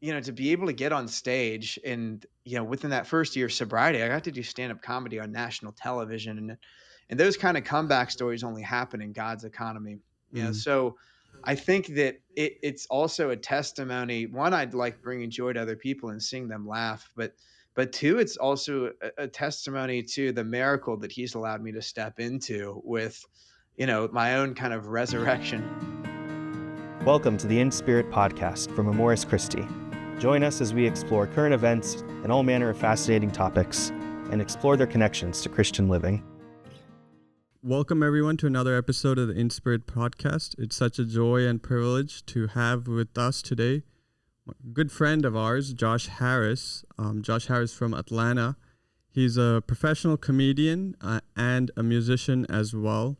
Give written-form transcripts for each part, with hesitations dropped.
to be able to get on stage and, within that first year of sobriety, I got to do stand-up comedy on national television, and those kind of comeback stories only happen in God's economy. Mm. So I think that it's also a testimony. One, I'd like bringing joy to other people and seeing them laugh, but two, it's also a testimony to the miracle that He's allowed me to step into with, my own kind of resurrection. Welcome to the In Spirit podcast from Amoris Christi. Join us as we explore current events and all manner of fascinating topics and explore their connections to Christian living. Welcome everyone to another episode of the In Spirit podcast. It's such a joy and privilege to have with us today a good friend of ours, Josh Harris. Josh Harris from Atlanta. He's a professional comedian and a musician as well.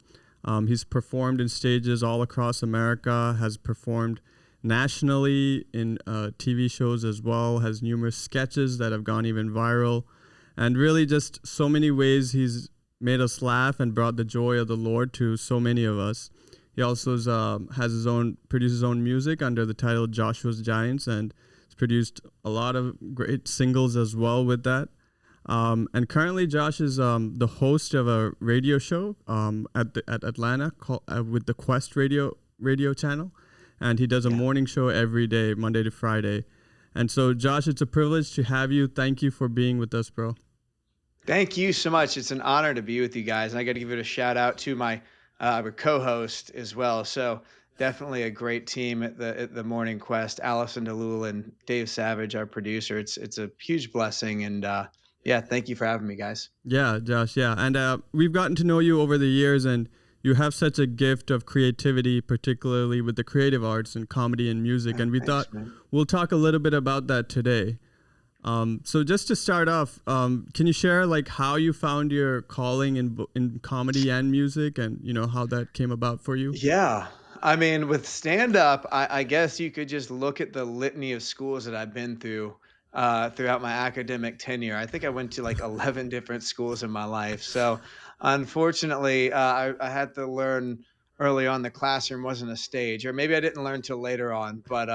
He's performed in stages all across America, has performed nationally in TV shows as well, has numerous sketches that have gone even viral, and really just so many ways he's made us laugh and brought the joy of the Lord to so many of us. He also produces his own music under the title Joshua's Giants, and has produced a lot of great singles as well with that. And currently, Josh is the host of a radio show at Atlanta with the Quest radio channel, and he does a morning show every day, Monday to Friday. And so, Josh, it's a privilege to have you. Thank you for being with us, bro. Thank you so much. It's an honor to be with you guys, and I got to give it a shout out to my co-host as well. So definitely a great team at the Morning Quest, Allison DeLul and Dave Savage, our producer. It's a huge blessing, and thank you for having me, guys. Yeah, Josh, yeah. And we've gotten to know you over the years, and you have such a gift of creativity, particularly with the creative arts and comedy and music. And we thought we'll talk a little bit about that today. So just to start off, can you share like how you found your calling in comedy and music, and how that came about for you? Yeah. I mean, with stand-up, I guess you could just look at the litany of schools that I've been through throughout my academic tenure. I think I went to like 11 different schools in my life. So unfortunately, I had to learn early on the classroom wasn't a stage, or maybe I didn't learn till later on, but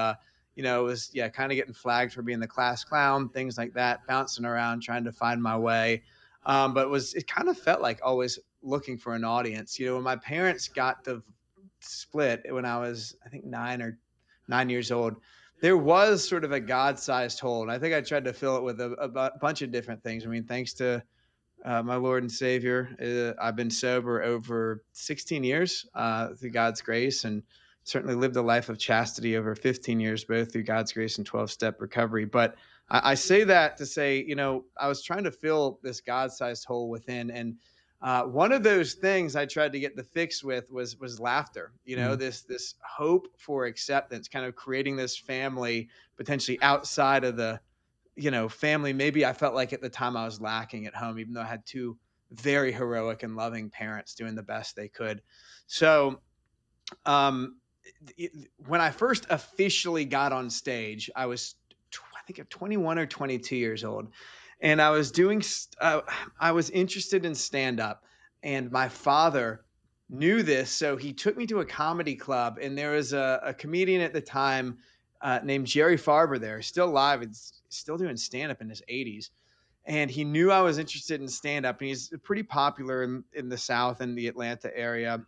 it was, kind of getting flagged for being the class clown, things like that, bouncing around, trying to find my way. But it kind of felt like always looking for an audience. When my parents got the split when I was, I think 9 years old, there was sort of a God-sized hole. And I think I tried to fill it with a bunch of different things. I mean, thanks to my Lord and Savior, I've been sober over 16 years through God's grace, and certainly lived a life of chastity over 15 years, both through God's grace and 12-step recovery. But I say that to say, I was trying to fill this God-sized hole within. And one of those things I tried to get the fix with was laughter, this hope for acceptance, kind of creating this family potentially outside of the, family maybe I felt like at the time I was lacking at home, even though I had two very heroic and loving parents doing the best they could. So when I first officially got on stage, I was, I think, 21 or 22 years old, and I was I was interested in stand-up, and my father knew this, so he took me to a comedy club, and there was a comedian at the time named Jerry Farber there, still alive and still doing stand-up in his 80s. And he knew I was interested in stand-up, and he's pretty popular in the South and the Atlanta area.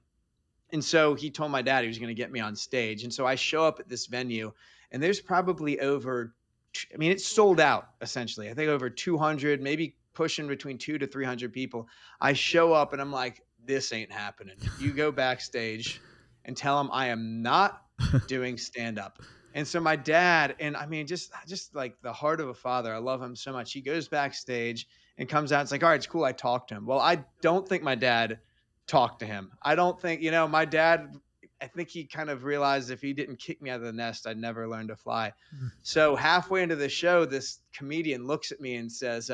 And so he told my dad he was going to get me on stage. And so I show up at this venue, and there's probably it's sold out essentially. I think over 200, maybe pushing between 200 to 300 people. I show up and I'm like, this ain't happening. You go backstage and tell them I am not doing stand-up. And so my dad, and I mean, just like the heart of a father, I love him so much. He goes backstage and comes out. It's like, all right, it's cool. I talked to him. Well, I don't think my dad talked to him. I don't think, my dad, I think he kind of realized if he didn't kick me out of the nest, I'd never learn to fly. So halfway into the show, this comedian looks at me and says,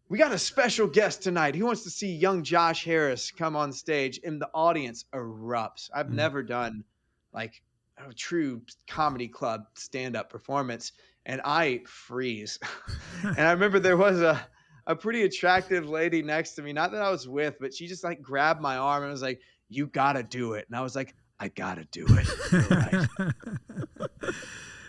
we got a special guest tonight. He wants to see young Josh Harris come on stage, and the audience erupts. I've never done like a true comedy club stand-up performance, and I freeze. And I remember there was a pretty attractive lady next to me, not that I was with, but she just like grabbed my arm and was like, you gotta do it. And I was like, I gotta do it. You're right.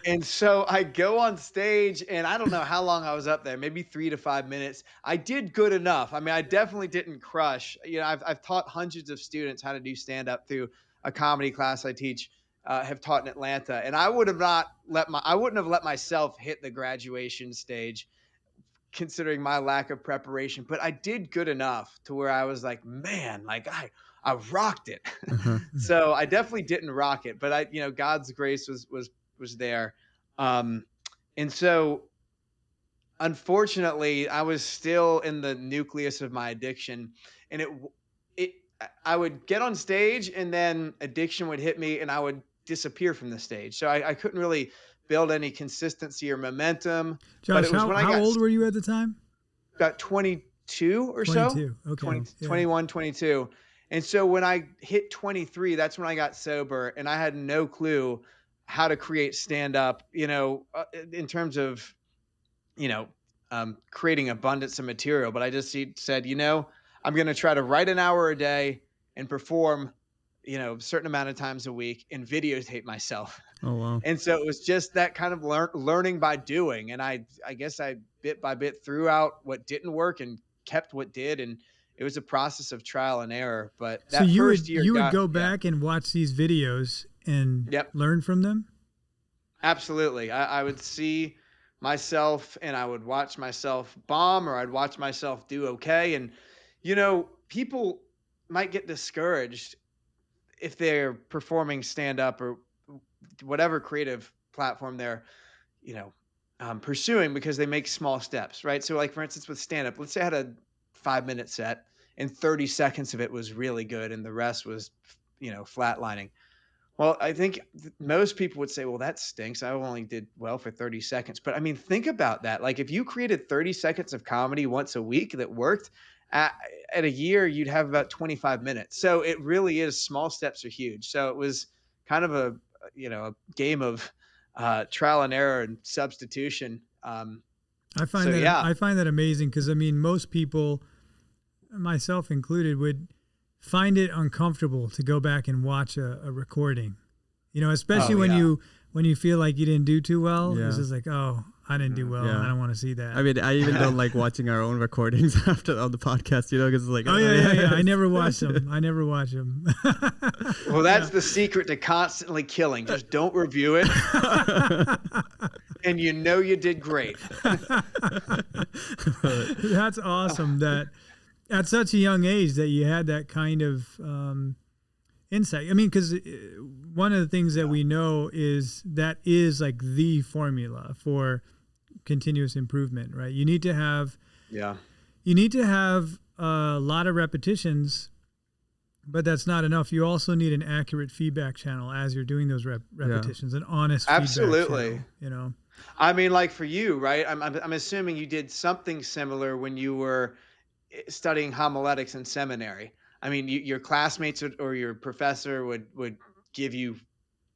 And so I go on stage, and I don't know how long I was up there, maybe 3 to 5 minutes. I did good enough. I mean, I definitely didn't crush. I've taught hundreds of students how to do stand up through a comedy class I teach, have taught in Atlanta, and I wouldn't have let myself hit the graduation stage considering my lack of preparation, but I did good enough to where I was like, man, like I rocked it. Uh-huh. So I definitely didn't rock it, but God's grace was there. And so unfortunately I was still in the nucleus of my addiction, and I would get on stage and then addiction would hit me and I would disappear from the stage. So I couldn't really build any consistency or momentum. Josh, But it was when I how got old were you at the time? about 22 or so, 22. Okay. 20, Yeah. 21, 22. And so when I hit 23, that's when I got sober, and I had no clue how to create stand up, in terms of, creating abundance of material. But I just said, I'm going to try to write an hour a day and perform, a certain amount of times a week and videotape myself. Oh, wow. And so it was just that kind of learning by doing. And I guess I bit by bit threw out what didn't work and kept what did. And it was a process of trial and error. But that So you first year, you would go back and watch these videos and Yep. learn from them? Absolutely. I would see myself and I would watch myself bomb, or I'd watch myself do okay. And, people might get discouraged if they're performing stand up or whatever creative platform they're, pursuing, because they make small steps, right? So like, for instance, with stand up, let's say I had a 5-minute set and 30 seconds of it was really good and the rest was, flatlining. Well, I think most people would say, well, that stinks. I only did well for 30 seconds. But I mean, think about that. Like, if you created 30 seconds of comedy once a week that worked, at a year, you'd have about 25 minutes. So it really is, small steps are huge. So it was kind of a game of trial and error and substitution. I find that amazing, because I mean, most people, myself included, would find it uncomfortable to go back and watch a recording, especially when you feel like you didn't do too well. Yeah. It's just like, oh, I didn't do well. Yeah. I don't want to see that. I mean, I even don't like watching our own recordings after on the podcast, because it's like, oh yeah. I never watch them. Well, that's the secret to constantly killing. Just don't review it. And you did great. That's awesome that at such a young age that you had that kind of insight. I mean, because one of the things that we know is that is like the formula for continuous improvement, right? You need to have a lot of repetitions, but that's not enough. You also need an accurate feedback channel as you're doing those repetitions, an honest Absolutely. feedback channel, I mean, like for you, right? I'm assuming you did something similar when you were studying homiletics in seminary. I mean, your classmates or your professor would give you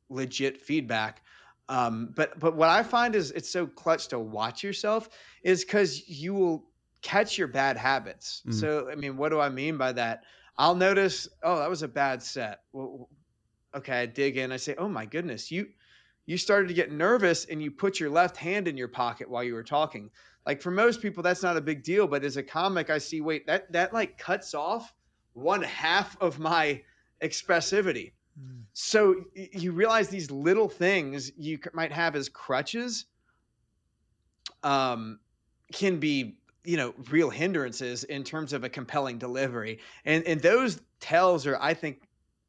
legit feedback. But what I find is it's so clutch to watch yourself is because you will catch your bad habits. Mm. So, I mean, what do I mean by that? I'll notice, oh, that was a bad set. Well, okay, I dig in. I say, oh my goodness, you started to get nervous and you put your left hand in your pocket while you were talking. Like, for most people, that's not a big deal. But as a comic, I see, wait, that like cuts off one half of my expressivity. So you realize these little things you might have as crutches can be, real hindrances in terms of a compelling delivery. And those tells are, I think,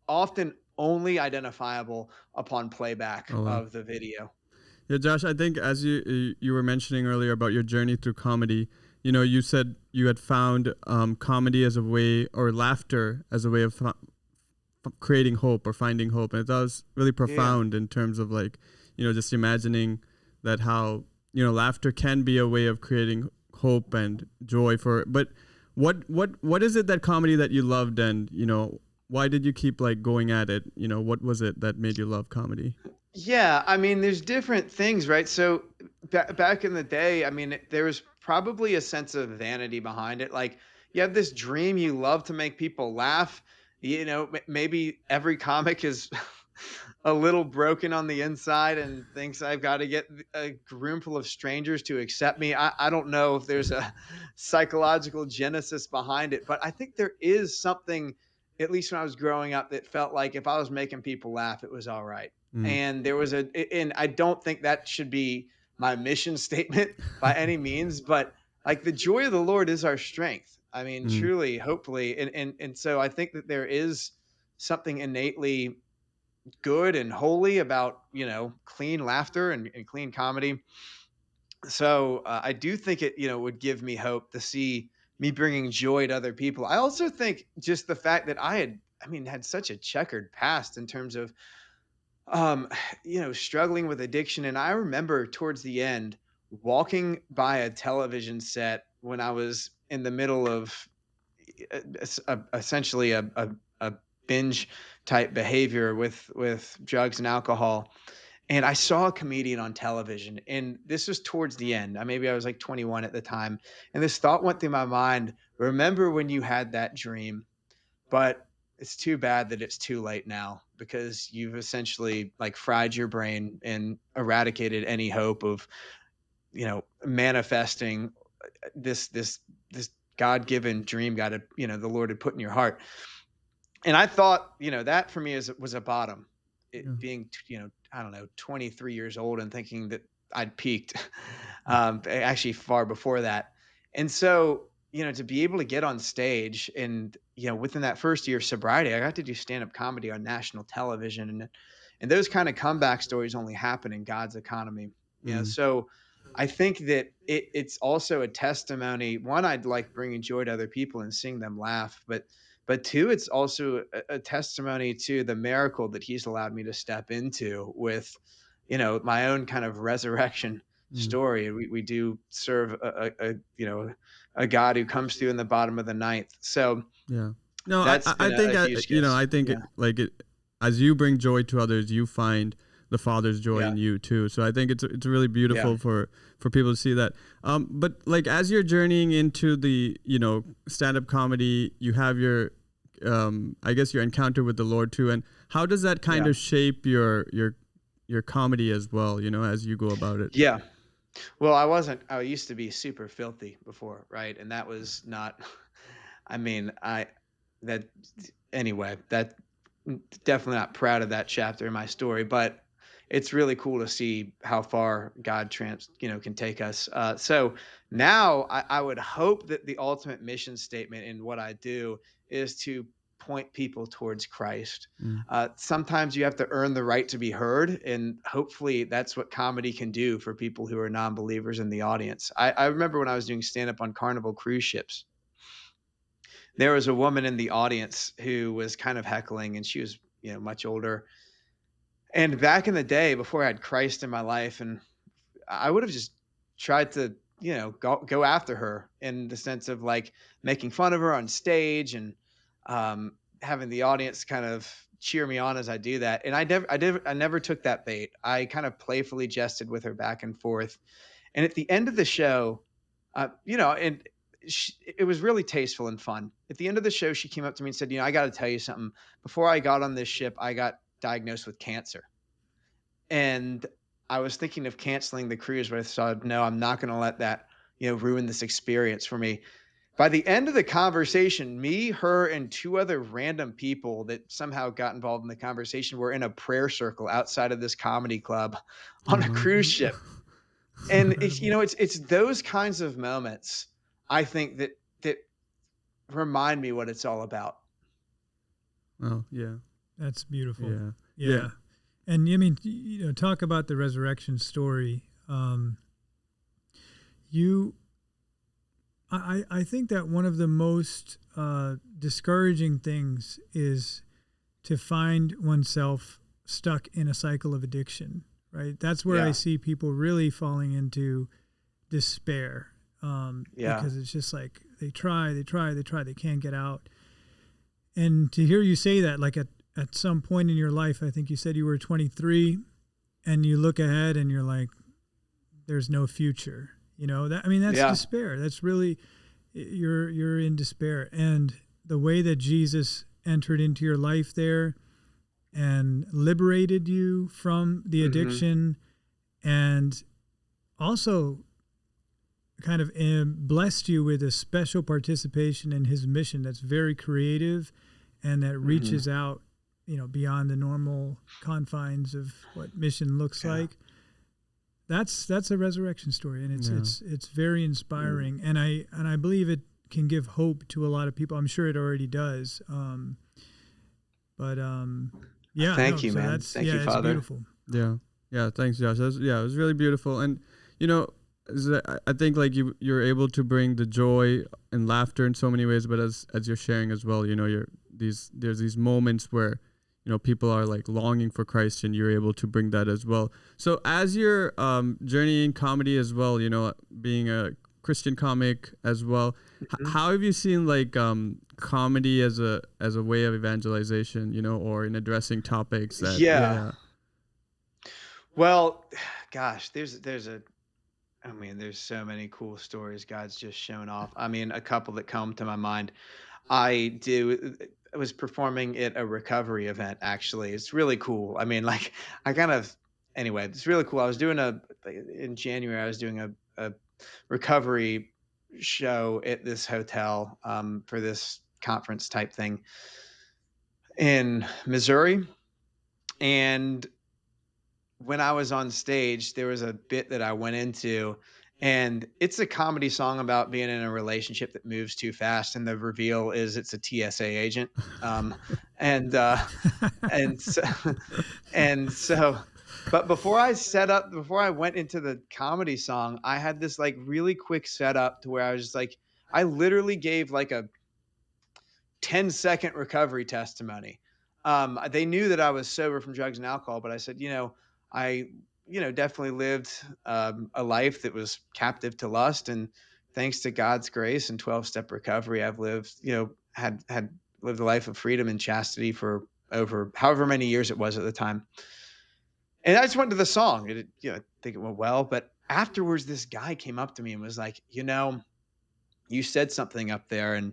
often only identifiable upon playback of the video. Yeah, Josh, I think as you were mentioning earlier about your journey through comedy, you said you had found comedy as a way, or laughter as a way of creating hope or finding hope. And that was really profound in terms of like, just imagining that how, laughter can be a way of creating hope and joy but what is it that comedy that you loved, and, why did you keep like going at it? What was it that made you love comedy? Yeah, I mean, there's different things, right? So back in the day, I mean, there was probably a sense of vanity behind it. Like, you have this dream, you love to make people laugh. Maybe every comic is a little broken on the inside and thinks I've got to get a room full of strangers to accept me. I don't know if there's a psychological genesis behind it, but I think there is something, at least when I was growing up, that felt like if I was making people laugh, it was all right. Mm. And and I don't think that should be my mission statement by any means, but like the joy of the Lord is our strength. I mean, truly, hopefully. And so I think that there is something innately good and holy about, clean laughter and clean comedy. So I do think it, would give me hope to see me bringing joy to other people. I also think just the fact that had such a checkered past in terms of, um, struggling with addiction. And I remember towards the end walking by a television set when I was in the middle of essentially a binge type behavior with drugs and alcohol. And I saw a comedian on television, and this was towards the end. Maybe I was like 21 at the time. And this thought went through my mind: remember when you had that dream, but it's too bad that it's too late now, because you've essentially like fried your brain and eradicated any hope of, manifesting this God-given dream the Lord had put in your heart. And I thought, that for me was a bottom. It being, I don't know, 23 years old and thinking that I'd peaked, actually far before that. And so, to be able to get on stage and, within that first year of sobriety, I got to do stand-up comedy on national television, and those kind of comeback stories only happen in God's economy. So I think that it's also a testimony. One, I'd like bringing joy to other people and seeing them laugh, but two, it's also a testimony to the miracle that he's allowed me to step into with, my own kind of resurrection story. We do serve a God who comes through in the bottom of the ninth. So yeah, no, I think as you bring joy to others, you find the Father's joy in you too. So I think it's really beautiful for people to see that. But like as you're journeying into the, stand-up comedy, you have your, I guess your encounter with the Lord too. And how does that kind of shape your comedy as well, as you go about it? Yeah. Well, I used to be super filthy before, right? And that was not, that definitely not proud of that chapter in my story, but it's really cool to see how far God can take us. So now I would hope that the ultimate mission statement in what I do is to point people towards Christ. Sometimes you have to earn the right to be heard, and hopefully that's what comedy can do for people who are non-believers in the audience. I remember when I was doing stand-up on Carnival cruise ships, there was a woman in the audience who was kind of heckling, and she was, much older. And back in the day, before I had Christ in my life, and I would have just tried to, go after her in the sense of like making fun of her on stage and having the audience kind of cheer me on as I do that. And I never took that bait. I kind of playfully jested with her back and forth. And at the end of the show, it was really tasteful and fun. At the end of the show, she came up to me and said, I got to tell you something. Before I got on this ship, I got diagnosed with cancer. And I was thinking of canceling the cruise, but I thought, no, I'm not going to let that, ruin this experience for me. By the end of the conversation, me, her, and two other random people that somehow got involved in the conversation were in a prayer circle outside of this comedy club on a cruise ship. And it's those kinds of moments, I think, that remind me what it's all about. Oh, yeah. That's beautiful. Yeah. And talk about the resurrection story. I think that one of the most discouraging things is to find oneself stuck in a cycle of addiction, right? That's where I see people really falling into despair. Because it's just like they try, they can't get out. And to hear you say that, like at some point in your life, I think you said you were 23, and you look ahead and you're like, there's no future. That's despair. That's really, you're in despair. And the way that Jesus entered into your life there, and liberated you from the addiction, and also kind of blessed you with a special participation in his mission that's very creative and that reaches out, beyond the normal confines of what mission looks like. That's a resurrection story, and it's very inspiring, and I believe it can give hope to a lot of people. I'm sure it already does. Thank you, man. Thank you, Father. It's beautiful. Yeah. Thanks, Josh. It was really beautiful, and I think like you're able to bring the joy and laughter in so many ways, but as you're sharing as well, there's these moments where people are like longing for Christ, and you're able to bring that as well. So as you're journeying comedy as well, being a Christian comic as well, how have you seen like comedy as a way of evangelization, or in addressing topics that Well, gosh, there's so many cool stories God's just shown off. I mean, a couple that come to my mind. I was performing at a recovery event, actually. It's really cool. I mean, like, it's really cool. In January, I was doing a recovery show at this hotel for this conference type thing in Missouri. And when I was on stage, there was a bit that I went into, and it's a comedy song about being in a relationship that moves too fast. And the reveal is it's a TSA agent. But before I went into the comedy song, I had this like really quick setup to where I was just like, I literally gave like a 10-second recovery testimony. They knew that I was sober from drugs and alcohol, but I said, I definitely lived a life that was captive to lust, and thanks to God's grace and 12-step recovery, I've lived, had lived a life of freedom and chastity for over however many years it was at the time. And I just went to the song. I think it went well, but afterwards, this guy came up to me and was like, you said something up there, and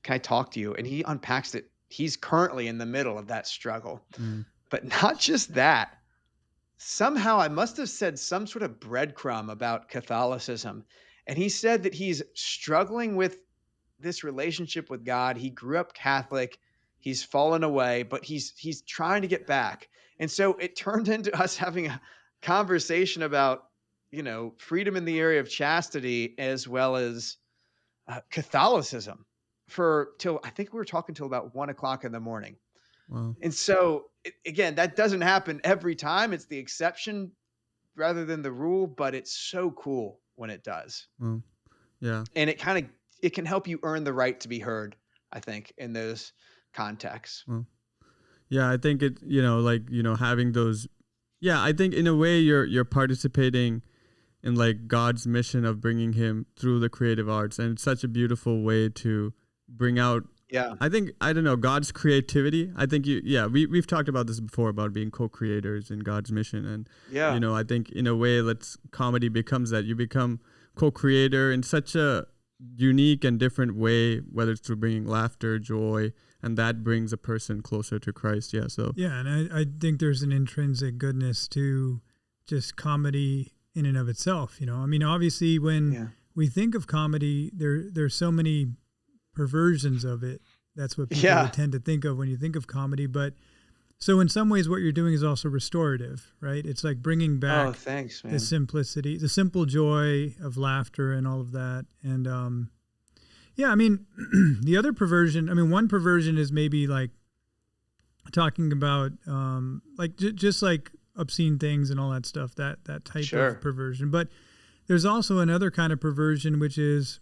can I talk to you? And he unpacks it. He's currently in the middle of that struggle, but not just that. Somehow I must have said some sort of breadcrumb about Catholicism. And he said that he's struggling with this relationship with God. He grew up Catholic. He's fallen away, but he's trying to get back. And so it turned into us having a conversation about, freedom in the area of chastity as well as Catholicism I think we were talking till about 1:00 in the morning. Wow. And so again, that doesn't happen every time. It's the exception rather than the rule, but it's so cool when it does. Yeah. And it can help you earn the right to be heard, I think, in those contexts. Yeah, I think it, having those, I think in a way you're participating in like God's mission of bringing him through the creative arts. And it's such a beautiful way to bring out, I think, God's creativity. I think we've talked about this before about being co-creators in God's mission. And, I think in a way comedy becomes that. You become co-creator in such a unique and different way, whether it's through bringing laughter, joy, and that brings a person closer to Christ. And I think there's an intrinsic goodness to just comedy in and of itself. I mean, obviously when we think of comedy, there's so many perversions of it. That's what people would tend to think of when you think of comedy. But so in some ways what you're doing is also restorative, right? It's like bringing back the simplicity, the simple joy of laughter and all of that. And I mean, the other perversion, one perversion is maybe like talking about just like obscene things and all that stuff, that type of perversion. But there's also another kind of perversion, which is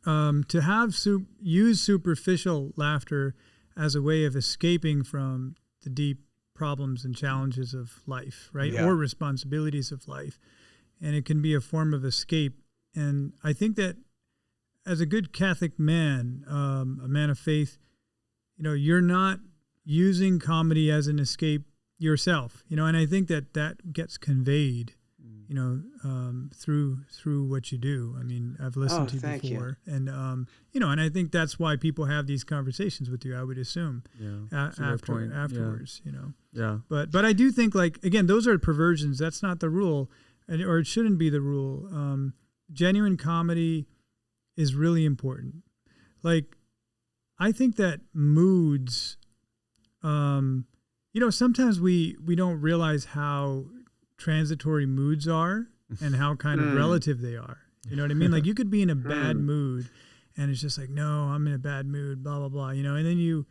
to use superficial laughter as a way of escaping from the deep problems and challenges of life, right? Yeah. Or responsibilities of life. And it can be a form of escape. And I think that as a good Catholic man, a man of faith, you're not using comedy as an escape yourself, and I think that gets conveyed through what you do. I mean, I've listened to you thank before, and and I think that's why people have these conversations with you. I would assume, afterwards, Yeah. But I do think, like, again, those are perversions. That's not the rule, or it shouldn't be the rule. Genuine comedy is really important. Like, I think that moods, sometimes we don't realize how transitory moods are and how kind of relative they are. You know what I mean? Like, you could be in a bad mood and it's just like, no, I'm in a bad mood, blah, blah, blah, and then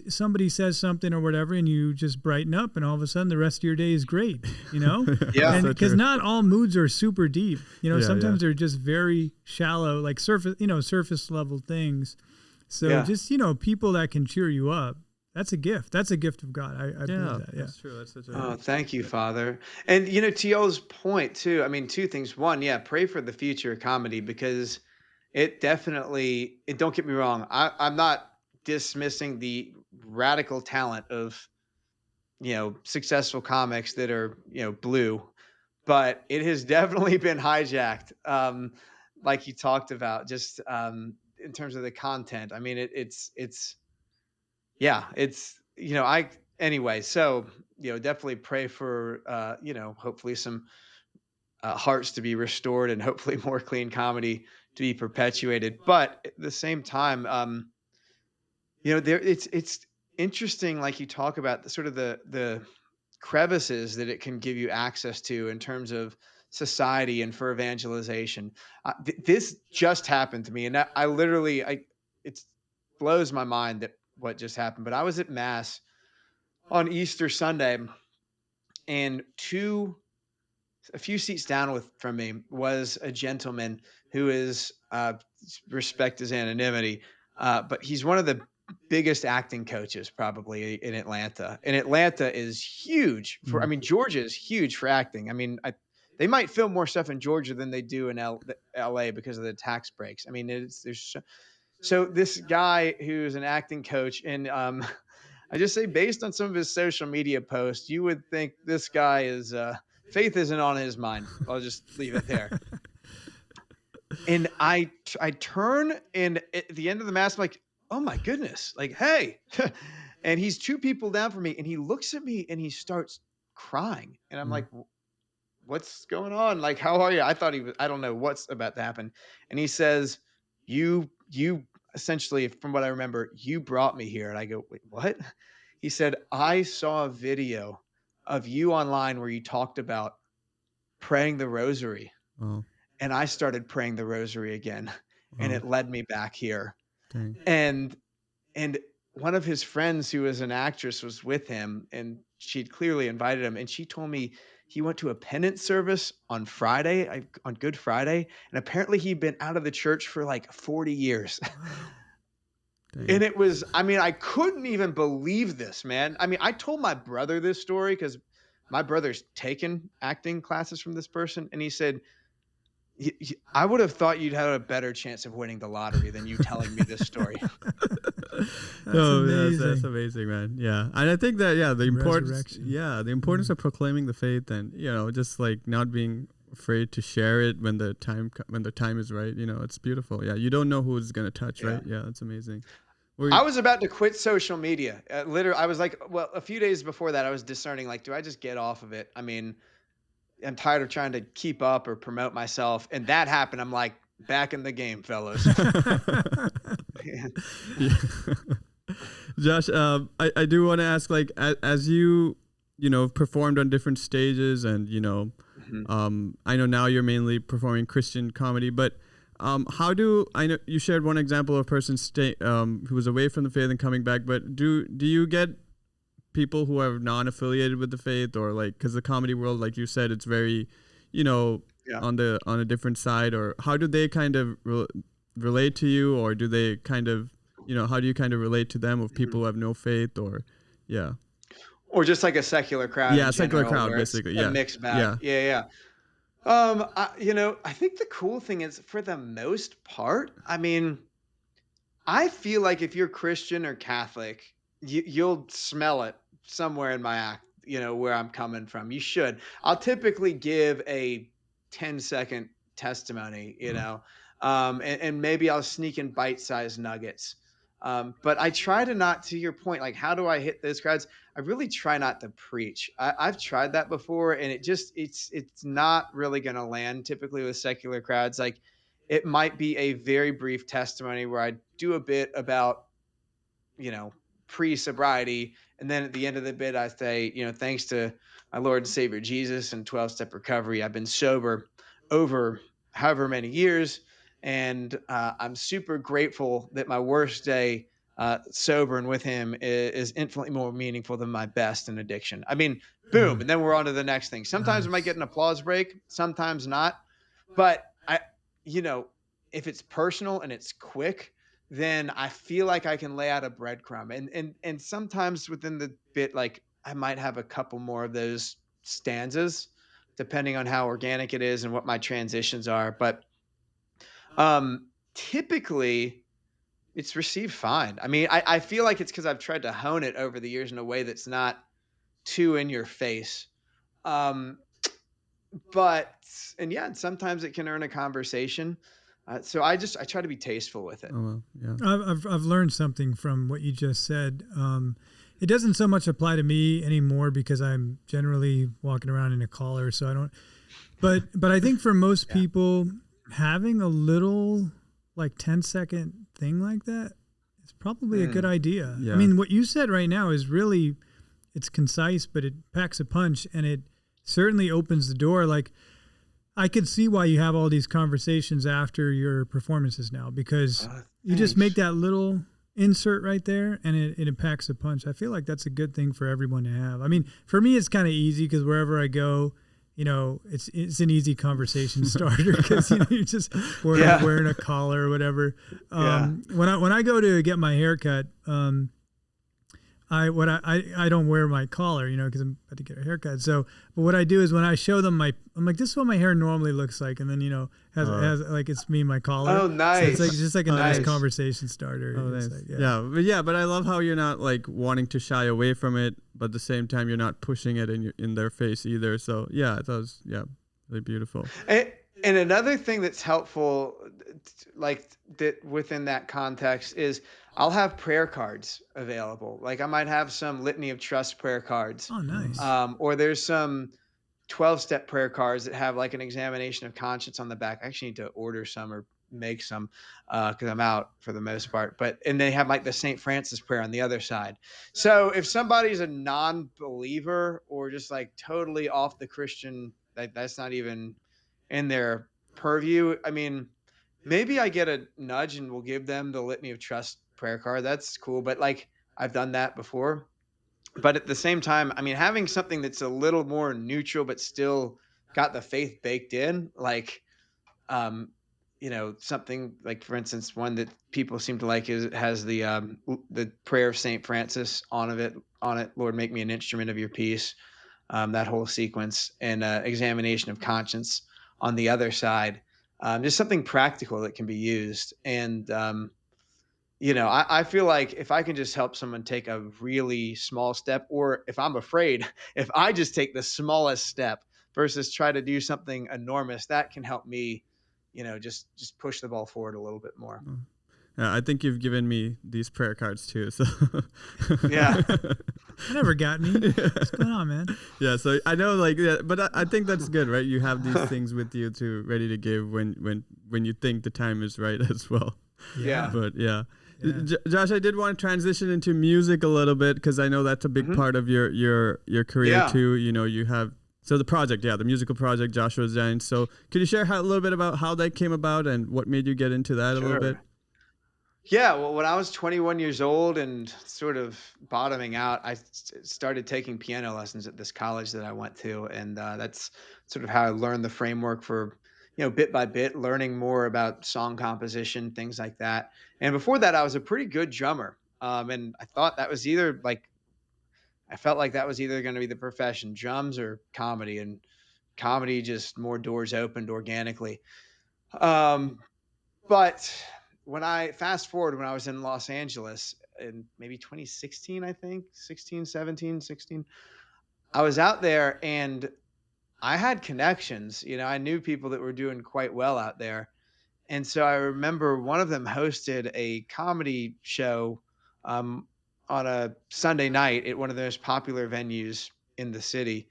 somebody says something or whatever and you just brighten up and all of a sudden the rest of your day is great, Yeah. Because not all moods are super deep, sometimes they're just very shallow, like surface level things. So just, people that can cheer you up, that's a gift. That's a gift of God. I believe that. Yeah, that's true. That's such a Thank you, Father. And to y'all's point too, I mean, two things. One, pray for the future of comedy, because it definitely, don't get me wrong, I'm not dismissing the radical talent of successful comics that are blue, but it has definitely been hijacked, like you talked about, just in terms of the content. I mean, it's anyway, so definitely pray for hopefully some hearts to be restored, and hopefully more clean comedy to be perpetuated. But at the same time, it's interesting, like you talk about the sort of the crevices that it can give you access to in terms of society and for evangelization. This just happened to me, and I literally, it blows my mind that what just happened. But I was at Mass on Easter Sunday, and a few seats down from me was a gentleman who is, respect his anonymity, but he's one of the biggest acting coaches probably in Atlanta. And Atlanta is huge I mean, Georgia is huge for acting. I mean, they might film more stuff in Georgia than they do in LA because of the tax breaks. I mean, there's so this guy who's an acting coach, and I just say, based on some of his social media posts, you would think this guy is faith isn't on his mind. I'll just leave it there. And I turn, and at the end of the Mass, I'm like, oh my goodness, like, hey. And he's two people down from me, and he looks at me and he starts crying, and I'm like, what's going on? Like, how are you? I thought I don't know what's about to happen. And he says, you essentially, from what I remember, you brought me here. And I go, wait, what? He said, I saw a video of you online where you talked about praying the rosary. Oh. And I started praying the rosary again, and it led me back here. Dang. And one of his friends who was an actress was with him, and she'd clearly invited him. And she told me he went to a penance service on Good Friday. And apparently he'd been out of the church for like 40 years. And it was, I mean, I couldn't even believe this, man. I mean, I told my brother this story because my brother's taken acting classes from this person. And he said, I would have thought you'd have a better chance of winning the lottery than you telling me this story. That's amazing, man. Yeah. And I think that, the importance of proclaiming the faith, and, just like not being afraid to share it when the time is right. It's beautiful. Yeah. You don't know who it's going to touch, right? Yeah. That's amazing. I was about to quit social media. Literally, I was like, well, a few days before that, I was discerning, like, do I just get off of it? I mean, I'm tired of trying to keep up or promote myself. And that happened. I'm like, back in the game, fellas. Josh, I do want to ask, like, as you performed on different stages, and, I know now you're mainly performing Christian comedy, but I know you shared one example of a person who was away from the faith and coming back, but do you get people who are non-affiliated with the faith, or like, because the comedy world, like you said, it's very, on a different side, or how do they kind of relate to you, or do they kind of, how do you kind of relate to them, of people who have no faith, or or just like a secular crowd? Yeah, secular crowd, basically. Yeah, a mixed bag. Yeah. I think the cool thing is, for the most part, I mean, I feel like if you're Christian or Catholic, you'll smell it somewhere in my act where I'm coming from. You should. I'll typically give a 10-second testimony, and maybe I'll sneak in bite-sized nuggets. But I try to not, to your point, like, how do I hit those crowds? I really try not to preach. I've tried that before, and it's not really going to land typically with secular crowds. Like, it might be a very brief testimony where I do a bit about, pre-sobriety. And then at the end of the bit, I say, thanks to my Lord and Savior Jesus and 12-step recovery, I've been sober over however many years. And I'm super grateful that my worst day sober and with him is infinitely more meaningful than my best in addiction. I mean, boom. And then we're on to the next thing. Sometimes we might get an applause break, sometimes not. But if it's personal and it's quick, then I feel like I can lay out a breadcrumb. And sometimes within the bit, like, I might have a couple more of those stanzas, depending on how organic it is and what my transitions are. But typically it's received fine. I mean, I feel like it's because I've tried to hone it over the years in a way that's not too in your face. And sometimes it can earn a conversation. So I try to be tasteful with it. Oh, well, yeah. I've learned something from what you just said. It doesn't so much apply to me anymore because I'm generally walking around in a collar, so I don't. But I think for most people, having a little like 10-second thing like that is probably a good idea. Yeah. I mean, what you said right now is really, it's concise, but it packs a punch, and it certainly opens the door. Like, I could see why you have all these conversations after your performances now, because you just make that little insert right there and it packs a punch. I feel like that's a good thing for everyone to have. I mean, for me, it's kind of easy because wherever I go, it's an easy conversation starter because you're just wearing a collar or whatever. When I go to get my haircut, I don't wear my collar, because I'm about to get a haircut. So, but what I do is when I show them I'm like, this is what my hair normally looks like, and then has like it's me my collar. Oh, nice! So it's just like a nice conversation starter. Oh, nice. Like, but I love how you're not like wanting to shy away from it, but at the same time you're not pushing it in their face either. So that was really beautiful. And another thing that's helpful, like that within that context, is I'll have prayer cards available. Like, I might have some litany of trust prayer cards. Oh, nice. Or there's some 12-step prayer cards that have like an examination of conscience on the back. I actually need to order some or make some because I'm out for the most part. And they have like the St. Francis prayer on the other side. So if somebody's a non-believer or just like totally off the Christian, that's not even in their purview. I mean, maybe I get a nudge and we'll give them the litany of trust prayer card. That's cool. But like, I've done that before. But at the same time, I mean, having something that's a little more neutral, but still got the faith baked in, like, something like, for instance, one that people seem to like has the prayer of St. Francis on it. Lord, make me an instrument of your peace. That whole sequence, and examination of conscience on the other side. Just something practical that can be used. And, I feel like if I can just help someone take a really small step, or if I'm afraid, if I just take the smallest step versus try to do something enormous, that can help me, just push the ball forward a little bit more. I think you've given me these prayer cards too. So yeah. I never got any. What's going on, man? Yeah, so I know, but I think that's good, right? You have these things with you ready to give when you think the time is right as well. Yeah. But Josh, I did want to transition into music a little bit because I know that's a big part of your career too. You have the project, the musical project, Joshua's Giants. So could you share a little bit about how that came about and what made you get into that a little bit? Yeah, well, when I was 21 years old and sort of bottoming out, I started taking piano lessons at this college that I went to. And that's sort of how I learned the framework for, bit by bit, learning more about song composition, things like that. And before that, I was a pretty good drummer. And I thought that was I felt like that was either going to be the profession, drums or comedy. And comedy, just more doors opened organically. But when I fast forward, when I was in Los Angeles in maybe 2016, I think 16, I was out there and I had connections. I knew people that were doing quite well out there. And so I remember one of them hosted a comedy show um, on a Sunday night at one of the most popular venues in the city.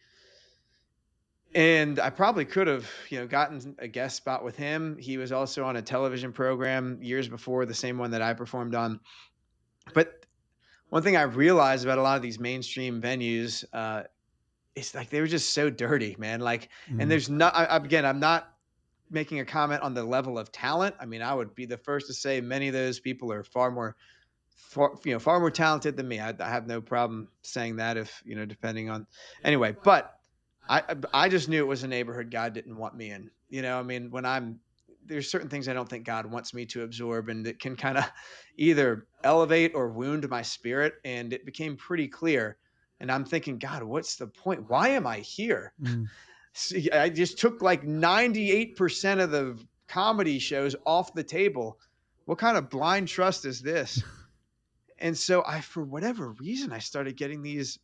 And I probably could have, gotten a guest spot with him. He was also on a television program years before, the same one that I performed on. But one thing I realized about a lot of these mainstream venues, is like they were just so dirty, man. Like, and Mm. there's not. Again, I'm not making a comment on the level of talent. I mean, I would be the first to say many of those people are far more talented than me. I have no problem saying that if, depending on anyway, but I just knew it was a neighborhood God didn't want me in. I mean, there's certain things I don't think God wants me to absorb, and it can kind of either elevate or wound my spirit. And it became pretty clear. And I'm thinking, God, what's the point? Why am I here? Mm. See, I just took like 98% of the comedy shows off the table. What kind of blind trust is this? And so for whatever reason, I started getting this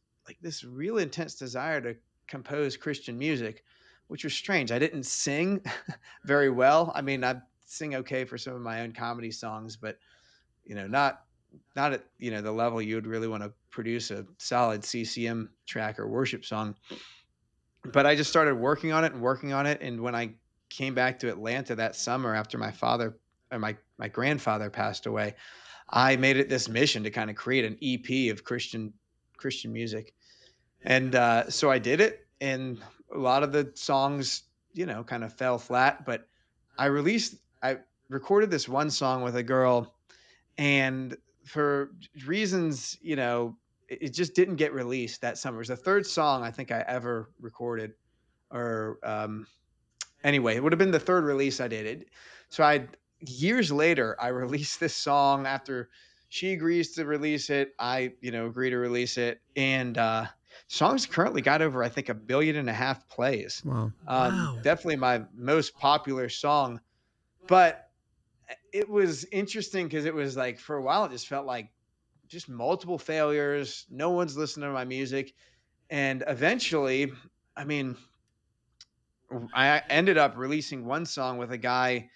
real intense desire to compose Christian music, which was strange. I didn't sing very well. I mean, I sing okay for some of my own comedy songs, but not at, the level you would really want to produce a solid CCM track or worship song. But I just started working on it and working on it. And when I came back to Atlanta that summer after my grandfather passed away, I made it this mission to kind of create an EP of Christian music. And so I did it, and a lot of the songs, kind of fell flat. But I recorded this one song with a girl, and for reasons, it just didn't get released that summer. It was the third song I think I ever recorded, or anyway, it would have been the third release I did. So years later, I released this song after she agrees to release it. I, agree to release it. And song's currently got over, I think, 1.5 billion plays. Wow. Wow. Definitely my most popular song. But it was interesting because it was like, for a while, it just felt like just multiple failures. No one's listening to my music. And eventually, I mean, I ended up releasing one song with a guy,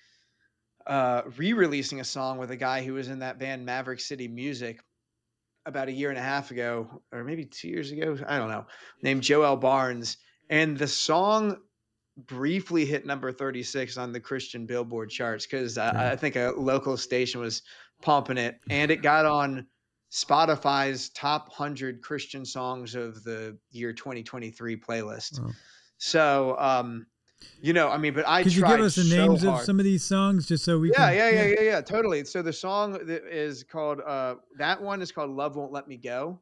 re-releasing a song with a guy who was in that band Maverick City Music about 1.5 years ago, or maybe 2 years ago, I don't know, named Joel Barnes. And the song briefly hit number 36 on the Christian Billboard charts because Yeah. I think a local station was pumping it, and it got on Spotify's top 100 Christian songs of the year 2023 playlist. Wow. So, I mean, but I Could you give tried us the so names of hard. some of these songs just so we Yeah, can? yeah, totally. So the song that is called that one is called "Love Won't Let Me Go."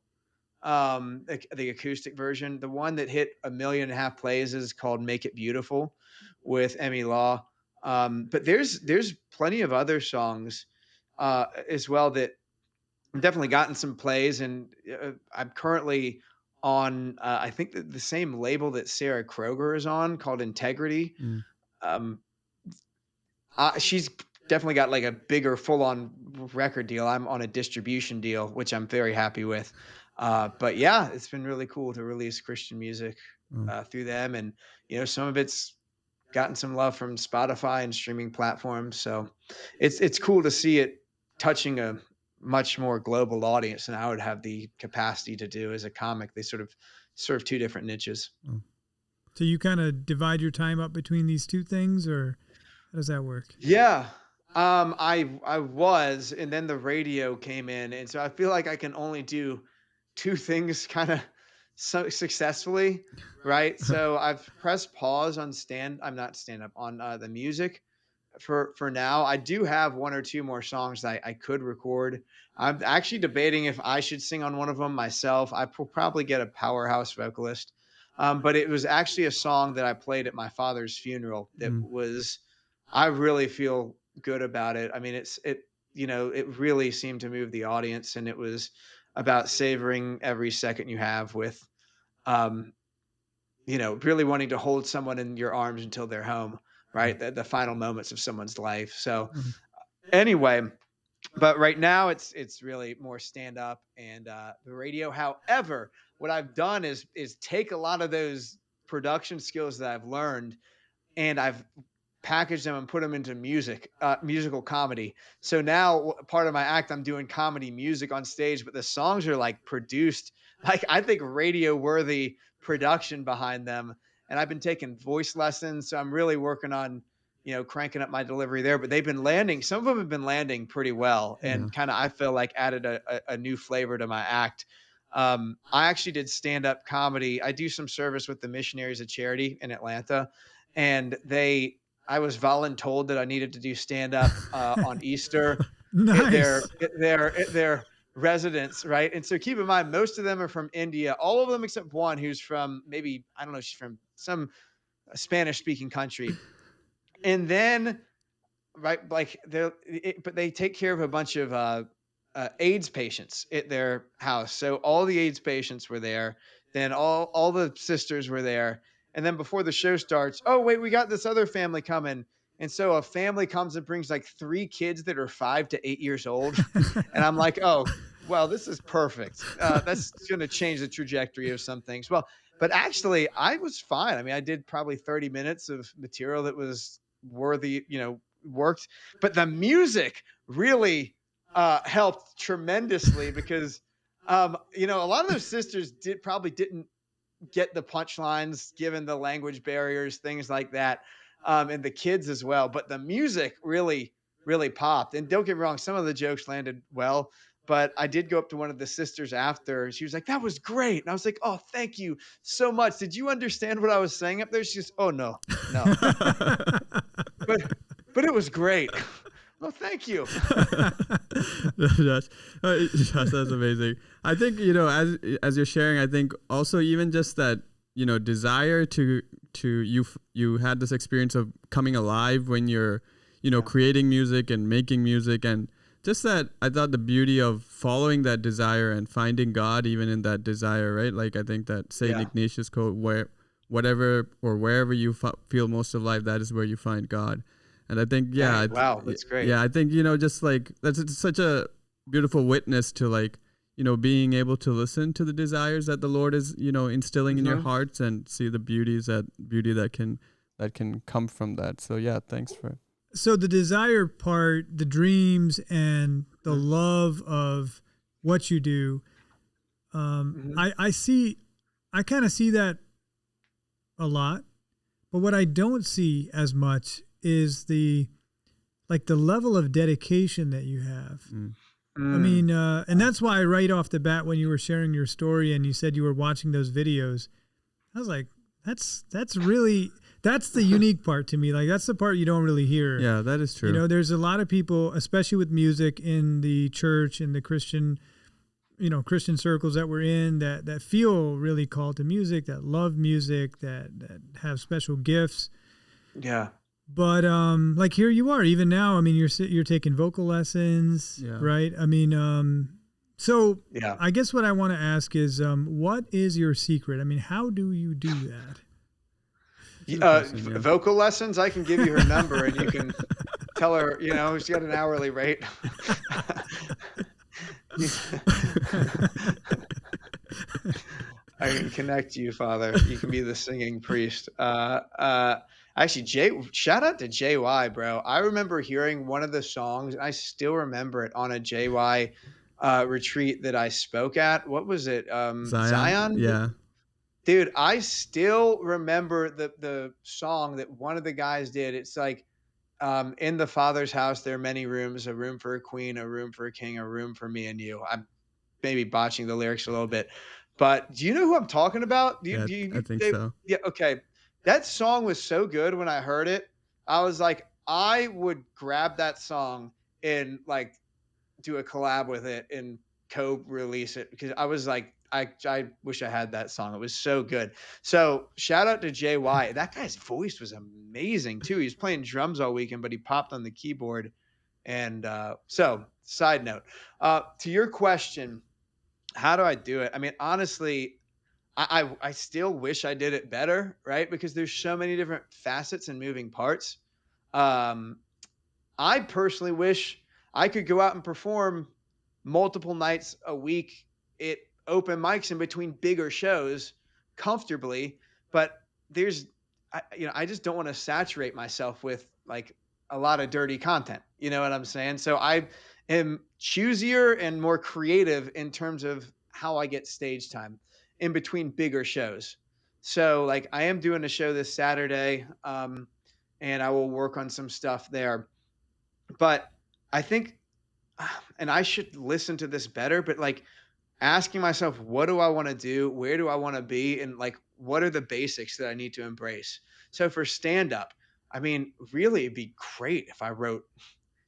The acoustic version. The one that hit 1.5 million plays is called "Make It Beautiful" with Emmy Law. But there's plenty of other songs as well that I've definitely gotten some plays, and I'm currently on I think the same label that Sarah Kroger is on, called Integrity. Mm. Um, she's definitely got like a bigger full-on record deal. I'm on a distribution deal, which I'm very happy with. But yeah, it's been really cool to release Christian music Oh. through them, and some of it's gotten some love from Spotify and streaming platforms. So it's cool to see it touching a much more global audience than I would have the capacity to do as a comic. They sort of serve two different niches. Oh. So you kind of divide your time up between these two things, or how does that work? Yeah. I was, and then the radio came in, and so I feel like I can only do two things kind of so successfully, right? So I've pressed pause on I'm not stand up on the music for now. I do have one or two more songs that I could record. I'm actually debating if I should sing on one of them myself. I will probably get a powerhouse vocalist. But it was actually a song that I played at my father's funeral that Mm. was, I really feel good about it. I mean, it really seemed to move the audience, and it was about savoring every second you have with, um, really wanting to hold someone in your arms until they're home, right? The final moments of someone's life. So Mhm. anyway, but right now it's really more stand up and the radio. However, what I've done is take a lot of those production skills that I've learned, and I've packaged them and put them into musical comedy. So now part of my act, I'm doing comedy music on stage, but the songs are like produced, like I think radio worthy production behind them. And I've been taking voice lessons. So I'm really working on, cranking up my delivery there, but they've been landing. Some of them have been landing pretty well, and kind of, I feel like added a new flavor to my act. I actually did stand-up comedy. I do some service with the Missionaries of Charity in Atlanta, and I was voluntold that I needed to do stand-up on Easter Nice. at their residence, right? And so keep in mind, most of them are from India, all of them except one who's from, maybe, I don't know, she's from some Spanish-speaking country. And then, right, like but they take care of a bunch of AIDS patients at their house. So all the AIDS patients were there. Then all the sisters were there. And then before the show starts, oh wait, we got this other family coming. And so a family comes and brings like 3 kids that are 5 to 8 years old. And I'm like, oh, well, this is perfect. That's going to change the trajectory of some things. Well, but actually I was fine. I mean, I did probably 30 minutes of material that was worthy, worked, but the music really helped tremendously because, a lot of those sisters probably didn't get the punchlines given the language barriers, things like that. And the kids as well, but the music really, really popped. And don't get me wrong, some of the jokes landed well, but I did go up to one of the sisters after. She was like, "That was great." And I was like, "Oh, thank you so much. Did you understand what I was saying up there?" She goes, "Oh, no. But it was great." Well, thank you. Josh, that's amazing. I think, as you're sharing, I think also even just that, desire to you had this experience of coming alive when you're, creating music and making music, and just that, I thought the beauty of following that desire and finding God even in that desire, right? Like, I think that St. Ignatius quote, whatever or wherever you feel most alive, that is where you find God. And I think, wow, that's great. Yeah, I think, just like, that's such a beautiful witness to, like, being able to listen to the desires that the Lord is, instilling in your hearts, and see the beauty that can come from that. So yeah, thanks for. So the desire part, the dreams and the love of what you do, I kind of see that a lot, but what I don't see as much is the level of dedication that you have. I mean, and that's why right off the bat, when you were sharing your story and you said you were watching those videos, I was like, that's the unique part to me. Like, that's the part you don't really hear. Yeah, that is true. There's a lot of people, especially with music in the church and the Christian circles that we're in, that feel really called to music, that love music, that have special gifts. Yeah. But like, here you are, even now. I mean, you're taking vocal lessons, right? I mean, so I guess what I want to ask is, what is your secret? I mean, how do you do that? Vocal lessons. I can give you her number, and you can tell her. She's got an hourly rate. I can connect you, Father. You can be the singing priest. Actually, shout out to JY, bro. I remember hearing one of the songs, and I still remember it, on a JY retreat that I spoke at. What was it? Zion? Yeah. Dude, I still remember the song that one of the guys did. It's like, in the Father's house, there are many rooms, a room for a queen, a room for a king, a room for me and you. I'm maybe botching the lyrics a little bit, but do you know who I'm talking about? I think so. Yeah. Okay. That song was so good when I heard it. I was like, I would grab that song and like do a collab with it and co-release it, because I was like, I wish I had that song. It was so good. So shout out to JY. That guy's voice was amazing too. He was playing drums all weekend, but he popped on the keyboard. And so side note, to your question, how do I do it? I mean, honestly, I still wish I did it better, right? Because there's so many different facets and moving parts. I personally wish I could go out and perform multiple nights a week at open mics in between bigger shows comfortably, but I just don't want to saturate myself with like a lot of dirty content. You know what I'm saying? So I am choosier and more creative in terms of how I get stage time in between bigger shows. So like I am doing a show this Saturday, and I will work on some stuff there. But I think, and I should listen to this better, but like asking myself, what do I want to do? Where do I want to be? And like, what are the basics that I need to embrace? So for stand up, I mean, really, it'd be great if I wrote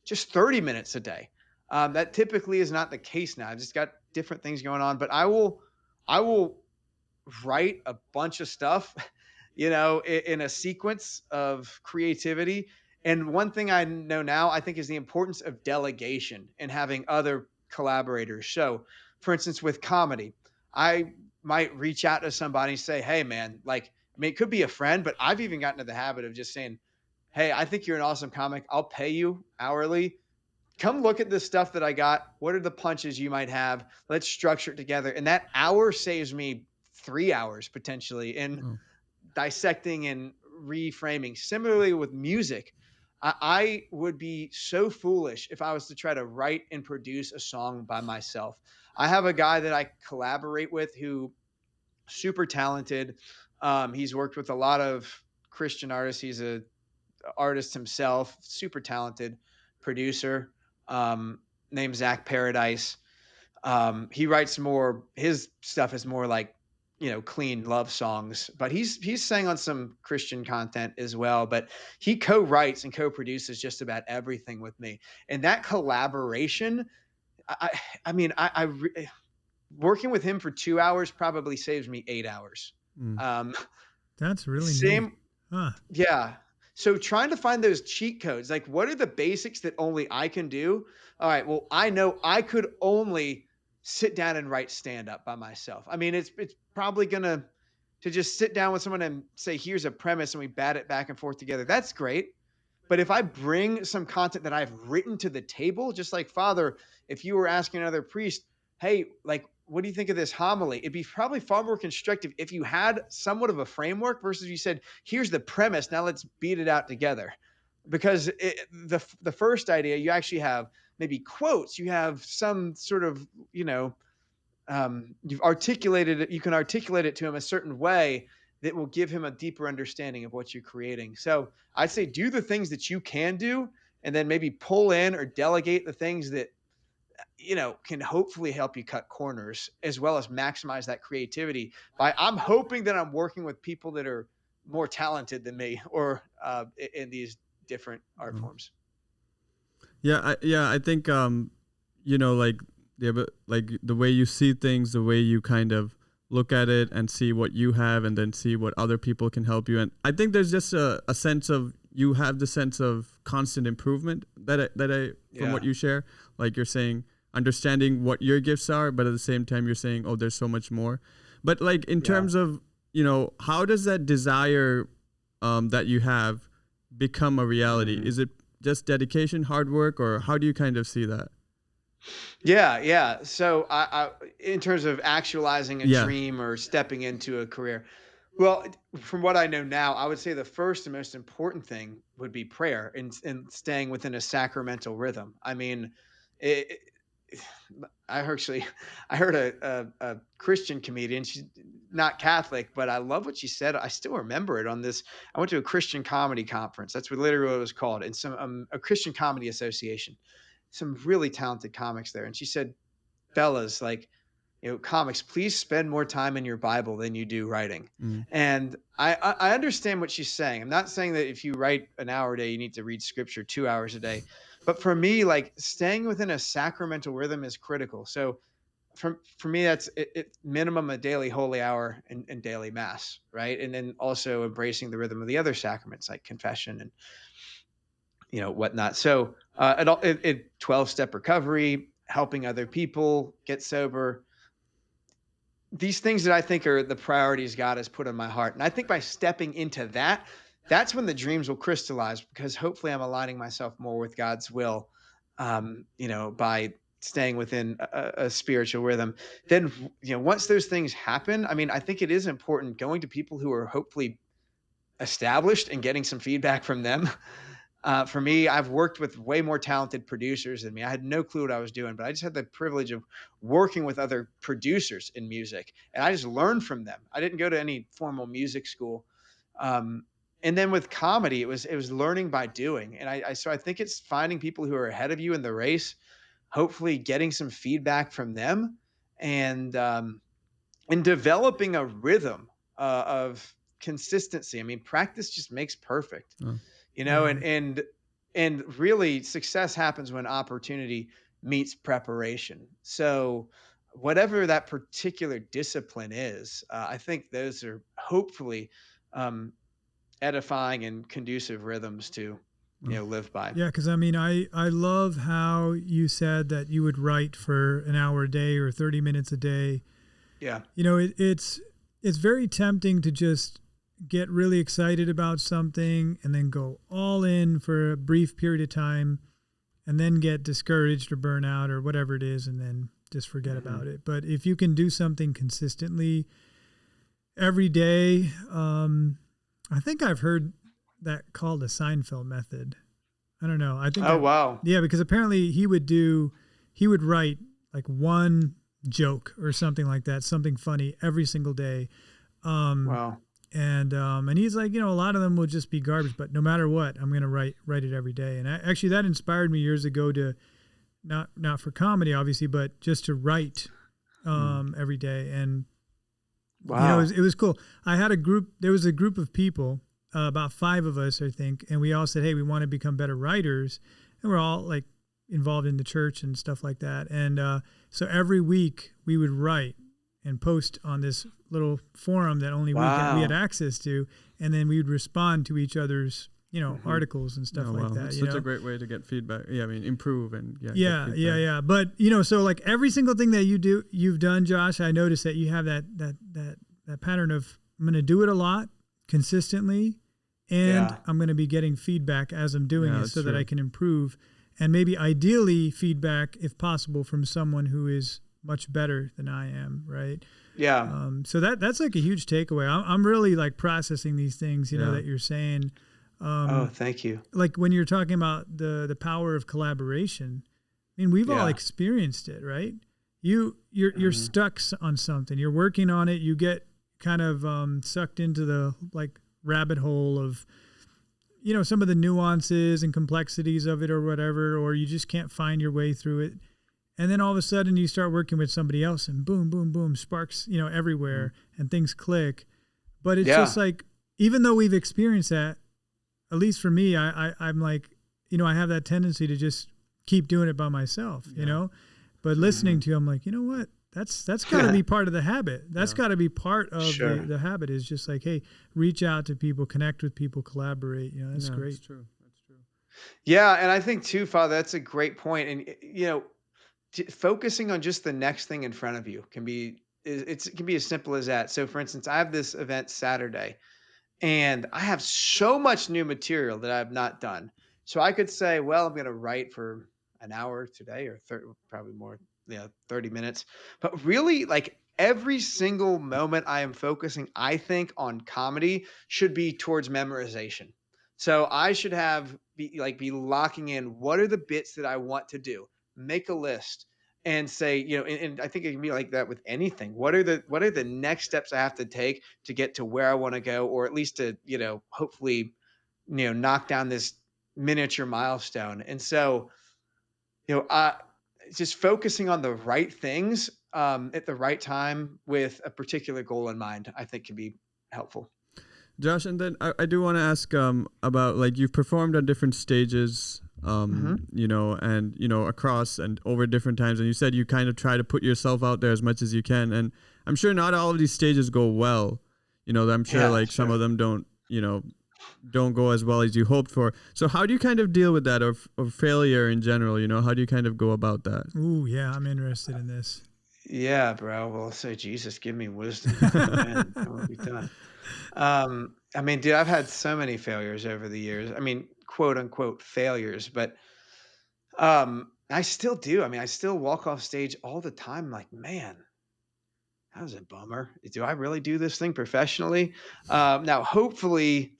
just 30 minutes a day. That typically is not the case now. I've just got different things going on, but I will write a bunch of stuff, in a sequence of creativity. And one thing I know now, I think, is the importance of delegation and having other collaborators. So, for instance, with comedy, I might reach out to somebody and say, hey, man, like, I mean, it could be a friend, but I've even gotten to the habit of just saying, hey, I think you're an awesome comic. I'll pay you hourly. Come look at this stuff that I got. What are the punches you might have? Let's structure it together. And that hour saves me 3 hours potentially in dissecting and reframing. Similarly with music, I would be so foolish if I was to try to write and produce a song by myself. I have a guy that I collaborate with who super talented. He's worked with a lot of Christian artists. He's a artist himself, super talented producer, named Zach Paradise. He writes more, his stuff is more like, clean love songs, but he's sang on some Christian content as well, but he co-writes and co-produces just about everything with me. And that collaboration, I working with him for 2 hours probably saves me 8 hours. That's really same. neat. Huh. Yeah. So trying to find those cheat codes, like what are the basics that only I can do? All right. Well, I know I could only sit down and write stand up by myself. I mean, it's probably to just sit down with someone and say, here's a premise and we bat it back and forth together. That's great. But if I bring some content that I've written to the table, just like Father, if you were asking another priest, hey, like, what do you think of this homily? It'd be probably far more constructive if you had somewhat of a framework versus you said, here's the premise. Now let's beat it out together. Because the first idea, you actually have maybe quotes, you have some sort of, you've articulated it, you can articulate it to him a certain way that will give him a deeper understanding of what you're creating. So I'd say do the things that you can do, and then maybe pull in or delegate the things that, can hopefully help you cut corners as well as maximize that creativity. I'm hoping that I'm working with people that are more talented than me or in these different art forms. I think like the way you see things, the way you kind of look at it and see what you have and then see what other people can help you. And I think there's just a sense of, you have the sense of constant improvement from what you share. Like you're saying, understanding what your gifts are, but at the same time you're saying, oh, there's so much more. But like in terms of, how does that desire that you have become a reality? Mm-hmm. Is it just dedication, hard work, or how do you kind of see that? Yeah. So I in terms of actualizing a dream or stepping into a career, well, from what I know now, I would say the first and most important thing would be prayer and staying within a sacramental rhythm. I mean, I heard a Christian comedian. She's not Catholic, but I love what she said. I still remember it on this. I went to a Christian comedy conference. That's literally what it was called. And some a Christian comedy association, some really talented comics there. And she said, fellas, like, comics, please spend more time in your Bible than you do writing. Mm. And I understand what she's saying. I'm not saying that if you write an hour a day, you need to read scripture 2 hours a day. But for me, like staying within a sacramental rhythm is critical. So for me, that's it minimum a daily holy hour and daily mass, right? And then also embracing the rhythm of the other sacraments like confession and whatnot. So 12-step recovery, helping other people get sober. These things that I think are the priorities God has put in my heart. And I think by stepping into that, that's when the dreams will crystallize, because hopefully I'm aligning myself more with God's will, by staying within a spiritual rhythm. Then, once those things happen, I mean, I think it is important going to people who are hopefully established and getting some feedback from them. For me, I've worked with way more talented producers than me. I had no clue what I was doing, but I just had the privilege of working with other producers in music, and I just learned from them. I didn't go to any formal music school. Um, and then with comedy, it was learning by doing. And so I think it's finding people who are ahead of you in the race, hopefully getting some feedback from them, and developing a rhythm of consistency. I mean, practice just makes perfect, Oh. and really success happens when opportunity meets preparation. So whatever that particular discipline is, I think those are hopefully um, edifying and conducive rhythms to live by. Yeah, because I mean, I love how you said that you would write for an hour a day or 30 minutes a day. Yeah. It's very tempting to just get really excited about something and then go all in for a brief period of time and then get discouraged or burn out or whatever it is and then just forget about it. But if you can do something consistently every day, I think I've heard that called the Seinfeld method. I don't know. I think. Oh, wow. Yeah, because apparently he would write like one joke or something like that, something funny every single day. Wow. And he's like, a lot of them will just be garbage, but no matter what, I'm going to write it every day. And actually that inspired me years ago to not for comedy, obviously, but just to write, every day. And, wow, it was cool. There was a group of people, about 5 of us, I think. And we all said, hey, we want to become better writers. And we're all like involved in the church and stuff like that. And, so every week we would write and post on this little forum that only we had access to, and then we would respond to each other's, articles and stuff like that. It's such a great way to get feedback. Yeah, I mean, improve and yeah. But so like every single thing that you've done, Josh, I noticed that you have that pattern of I'm going to do it a lot consistently, and I'm going to be getting feedback as I'm doing it, so that I can improve, and maybe ideally feedback if possible from someone who is much better than I am, right? Yeah. So that's like a huge takeaway. I'm really like processing these things, that you're saying. Thank you. Like when you're talking about the power of collaboration, I mean, we've all experienced it, right? You're stuck on something. You're working on it. You get kind of sucked into the like rabbit hole of, some of the nuances and complexities of it or whatever, or you just can't find your way through it. And then all of a sudden you start working with somebody else and boom, boom, boom, sparks, everywhere and things click. But it's just like, even though we've experienced that, at least for me, I'm like, I have that tendency to just keep doing it by myself, but listening to you, I'm like, you know what? That's got to be part of the habit. That's got to be part of the habit, is just like, hey, reach out to people, connect with people, collaborate. That's great. That's true. Yeah. And I think too, Father, that's a great point. And, focusing on just the next thing in front of you can be as simple as that. So for instance, I have this event Saturday, and I have so much new material that I've not done. So I could say, well, I'm going to write for an hour today, or probably more, 30 minutes. But really, like every single moment I am focusing, I think, on comedy should be towards memorization. So I should be locking in what are the bits that I want to do, make a list, and say, and I think it can be like that with anything. What are the next steps I have to take to get to where I want to go, or at least to, hopefully, knock down this miniature milestone. And so, just focusing on the right things at the right time with a particular goal in mind, I think can be helpful. Josh, and then I do want to ask about, like, you've performed on different stages, and, across and over different times. And you said you kind of try to put yourself out there as much as you can. And I'm sure not all of these stages go well. I'm sure some of them don't go as well as you hoped for. So how do you kind of deal with that, or failure in general? How do you kind of go about that? Ooh, yeah, I'm interested in this. Yeah, bro. Well, say, Jesus, give me wisdom. Man, I won't be done. I mean, dude, I've had so many failures over the years. I mean, quote unquote failures, but I still do. I mean, I still walk off stage all the time like, man, that was a bummer. Do I really do this thing professionally? Now, hopefully,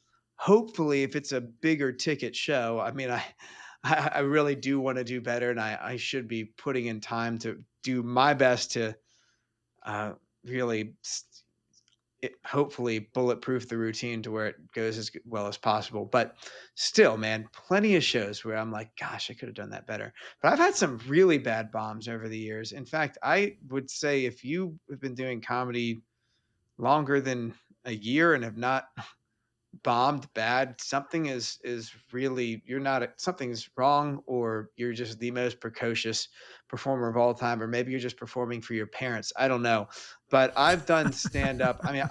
if it's a bigger ticket show, I mean, I really do want to do better, and I should be putting in time to do my best to uh, really hopefully bulletproof the routine to where it goes as well as possible. But still, man, plenty of shows where I'm like, gosh, I could have done that better. But I've had some really bad bombs over the years. In fact, I would say if you have been doing comedy longer than a year and have not bombed bad, something is really you're not something's wrong, or you're just the most precocious performer of all time, or maybe you're just performing for your parents. I don't know. But I've done stand up. I mean,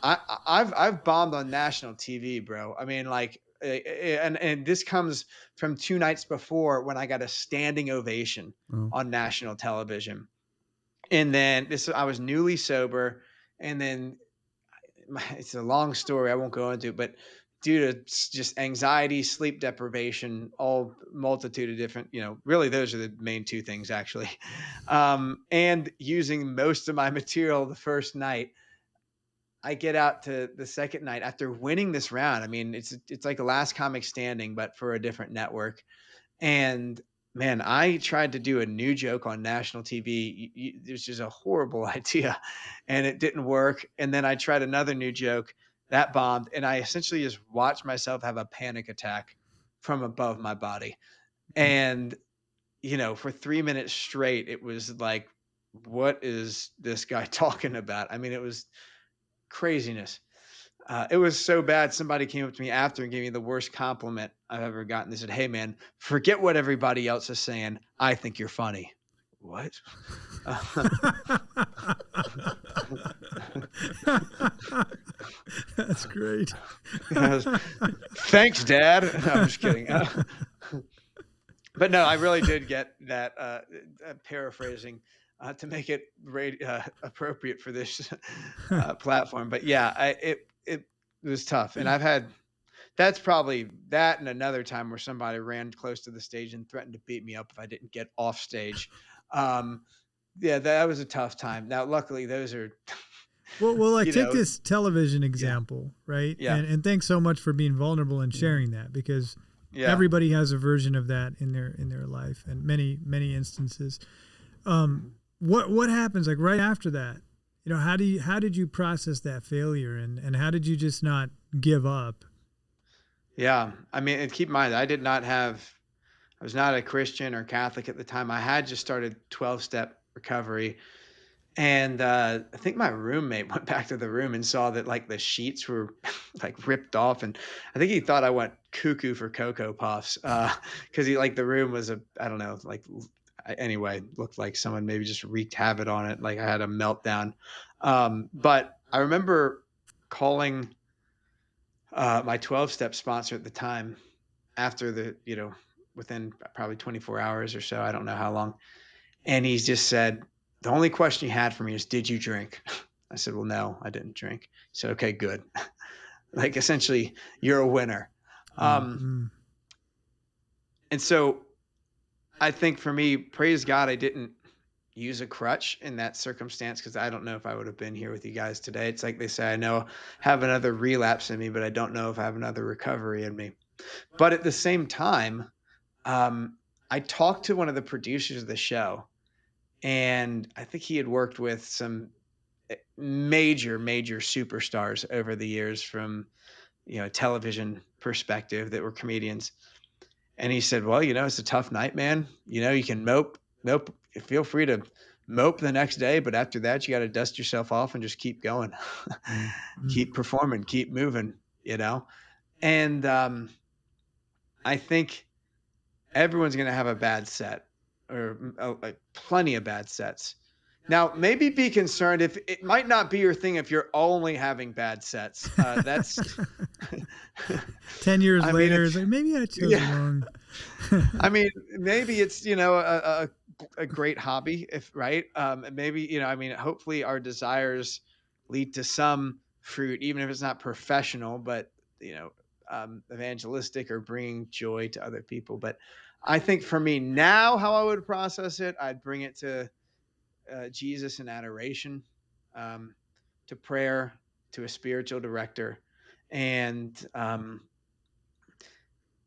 I've bombed on national TV, bro. I mean, like, and this comes from 2 nights before when I got a standing ovation Oh. on national television. And then I was newly sober, and then it's a long story. I won't go into it, but due to just anxiety, sleep deprivation, all multitude of different, really those are the main two things actually. And using most of my material the first night, I get out to the second night after winning this round. I mean, it's like a last comic standing, but for a different network. And man, I tried to do a new joke on national TV. There's just a horrible idea, and it didn't work. And then I tried another new joke that bombed, and I essentially just watched myself have a panic attack from above my body. And for 3 minutes straight, it was like, what is this guy talking about? I mean, it was craziness. It was so bad. Somebody came up to me after and gave me the worst compliment I've ever gotten. They said, "Hey, man, forget what everybody else is saying. I think you're funny." What? That's great. Thanks, Dad. No, I'm just kidding. But no, I really did get that paraphrasing to make it appropriate for this platform. But yeah, it was tough, and that's probably that, and another time where somebody ran close to the stage and threatened to beat me up if I didn't get off stage. Yeah, that was a tough time. Now, luckily, those are. Well, like take this television example, right? Yeah. And thanks so much for being vulnerable and sharing that, because everybody has a version of that in their life, and many instances. What happens like right after that? How did you process that failure, and how did you just not give up? Yeah, I mean, and keep in mind, I was not a Christian or Catholic at the time. I had just started 12-step recovery. And I think my roommate went back to the room and saw that like the sheets were like ripped off. And I think he thought I went cuckoo for Cocoa Puffs because the room was I don't know, anyway, looked like someone maybe just wreaked havoc on it. Like I had a meltdown. But I remember calling my 12-step sponsor at the time after within probably 24 hours or so. I don't know how long. And he just said, "The only question you had for me is, did you drink?" I said, "Well, no, I didn't drink." He said, "Okay, good." Like essentially you're a winner. And so I think for me, praise God, I didn't use a crutch in that circumstance, because I don't know if I would have been here with you guys today. It's like they say, I know I have another relapse in me, but I don't know if I have another recovery in me. But at the same time, I talked to one of the producers of the show, and I think he had worked with some major superstars over the years from television perspective that were comedians. And he said, "Well, it's a tough night, man. You can mope, feel free to mope the next day, but after that you got to dust yourself off and just keep going." Keep performing, keep moving, and I think everyone's going to have a bad set, or plenty of bad sets. Now, maybe be concerned if it might not be your thing if you're only having bad sets. That's 10 years later, it's like, maybe I chose wrong. I mean, maybe it's, a great hobby, right? Maybe, hopefully our desires lead to some fruit, even if it's not professional, but, evangelistic or bringing joy to other people. But I think for me now, how I would process it, I'd bring it to Jesus in adoration, to prayer, to a spiritual director, and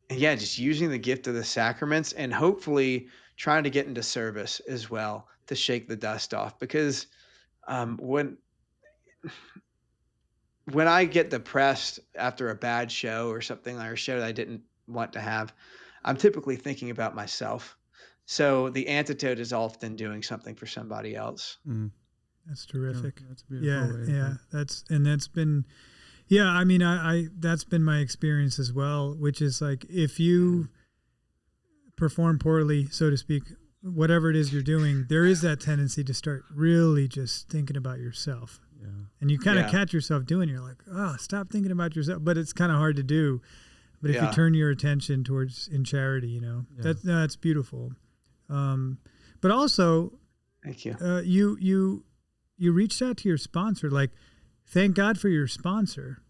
yeah, just using the gift of the sacraments and hopefully trying to get into service as well to shake the dust off. Because when I get depressed after a bad show or something, like a show that I didn't want to have, I'm typically thinking about myself. So the antidote is often doing something for somebody else. Mm. That's terrific. Yeah, that's a beautiful way. Yeah. That's been, yeah. I mean, I that's been my experience as well, which is like, if you perform poorly, so to speak, whatever it is you're doing, there is that tendency to start really just thinking about yourself. Yeah. And you kind of catch yourself doing it. You're like, oh, stop thinking about yourself. But it's kind of hard to do. But if you turn your attention towards in charity, you know, that's beautiful. But also, thank you. You reached out to your sponsor. Like, thank God for your sponsor,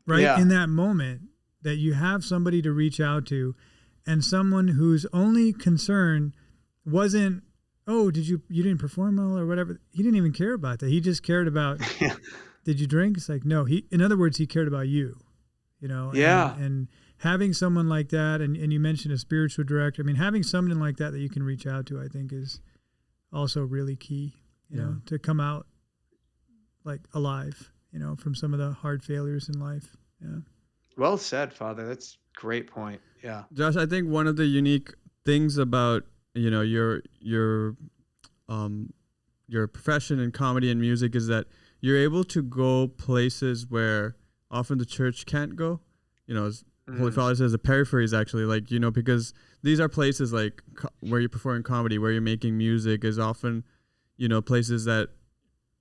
right? Yeah. In that moment that you have somebody to reach out to, and someone whose only concern wasn't, oh, you didn't perform well or whatever. He didn't even care about that. He just cared about, did you drink? It's like, no, in other words, he cared about you, you know? Yeah. And having someone like that, and you mentioned a spiritual director. I mean, having someone like that you can reach out to, I think is also really key, you know, to come out like alive, you know, from some of the hard failures in life. Yeah. Well said, Father. That's a great point. Yeah. Josh, I think one of the unique things about, you know, your profession in comedy and music is that you're able to go places where often the church can't go. You know, as Holy Father says, the periphery is actually, like, you know, because these are places like where you're performing comedy, where you're making music is often, you know, places that,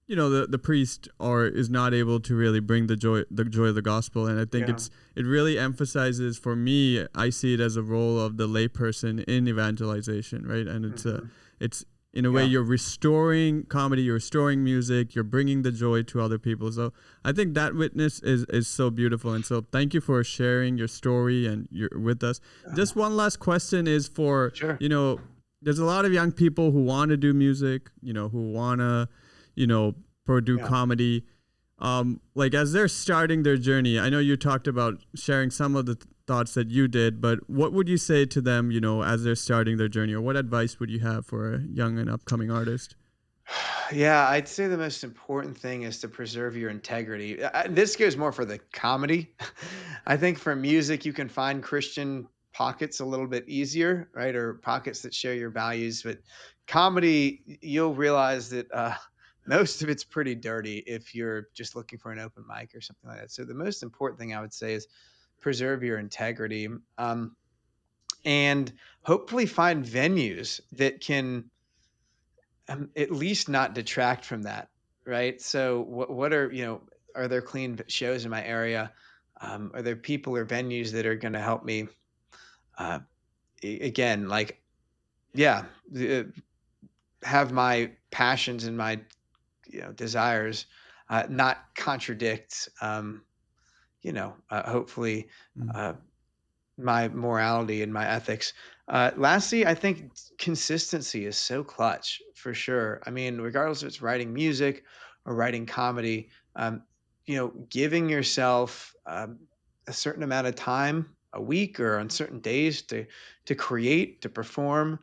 you know, the priest is not able to really bring the joy of the gospel. And I think it really emphasizes, for me, I see it as a role of the layperson in evangelization, right? And it's in a way, you're restoring comedy, you're restoring music, you're bringing the joy to other people. So I think that witness is so beautiful. And so thank you for sharing your story and you're with us. Just one last question is for, you know, there's a lot of young people who want to do music, you know, who want to, you know, do comedy. Like, as they're starting their journey, I know you talked about sharing some of the thoughts that you did, but what would you say to them, you know, as they're starting their journey, or what advice would you have for a young and upcoming artist? Yeah, I'd say the most important thing is to preserve your integrity. This goes more for the comedy. I think for music, you can find Christian pockets a little bit easier, right? Or pockets that share your values. But comedy, you'll realize that most of it's pretty dirty if you're just looking for an open mic or something like that. So the most important thing I would say is preserve your integrity, and hopefully find venues that can at least not detract from that, right? So what are, you know, are there clean shows in my area? Are there people or venues that are going to help me, again, like, have my passions and my, you know, desires not contradict, hopefully my morality and my ethics. Lastly, I think consistency is so clutch for sure. I mean, regardless if it's writing music or writing comedy, you know, giving yourself a certain amount of time a week or on certain days to create, to perform,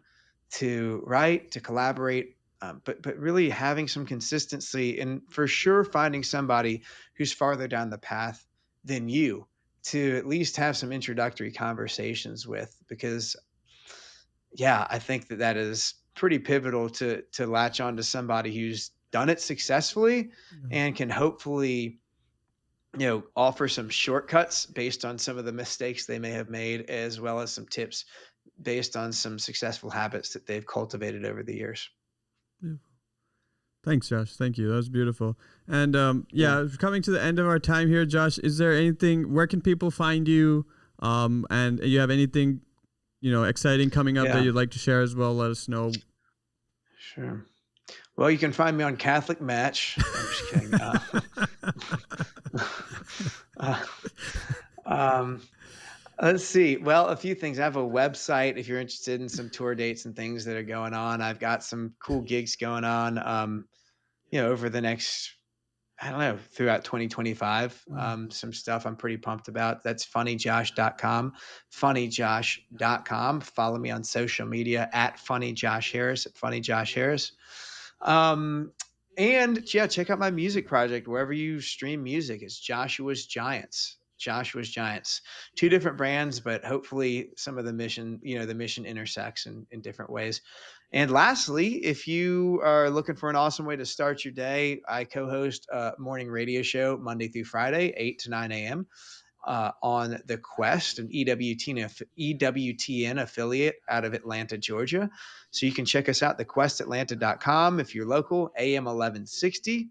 to write, to collaborate, but really having some consistency, and for sure finding somebody who's farther down the path than you to at least have some introductory conversations with, because I think that is pretty pivotal to latch on to somebody who's done it successfully and can hopefully, you know, offer some shortcuts based on some of the mistakes they may have made, as well as some tips based on some successful habits that they've cultivated over the years. Thanks, Josh. Thank you. That was beautiful. And coming to the end of our time here, Josh, is there anything, where can people find you? And you have anything, you know, exciting coming up that you'd like to share as well? Let us know. Sure. Well, you can find me on Catholic Match. I'm just kidding. Let's see. Well, a few things. I have a website if you're interested in some tour dates and things that are going on. I've got some cool gigs going on, over the next, I don't know, throughout 2025. Some stuff I'm pretty pumped about. That's funnyjosh.com, funnyjosh.com. Follow me on social media at funnyjoshharris, at funnyjoshharris. And yeah, check out my music project wherever you stream music. It's Joshua's Giants. Joshua's Giants. Two different brands, but hopefully some of the mission intersects in different ways. And lastly, if you are looking for an awesome way to start your day, I co-host a morning radio show Monday through Friday, 8 to 9 a.m. On The Quest, an EWTN affiliate out of Atlanta, Georgia. So you can check us out, thequestatlanta.com if you're local, AM 1160.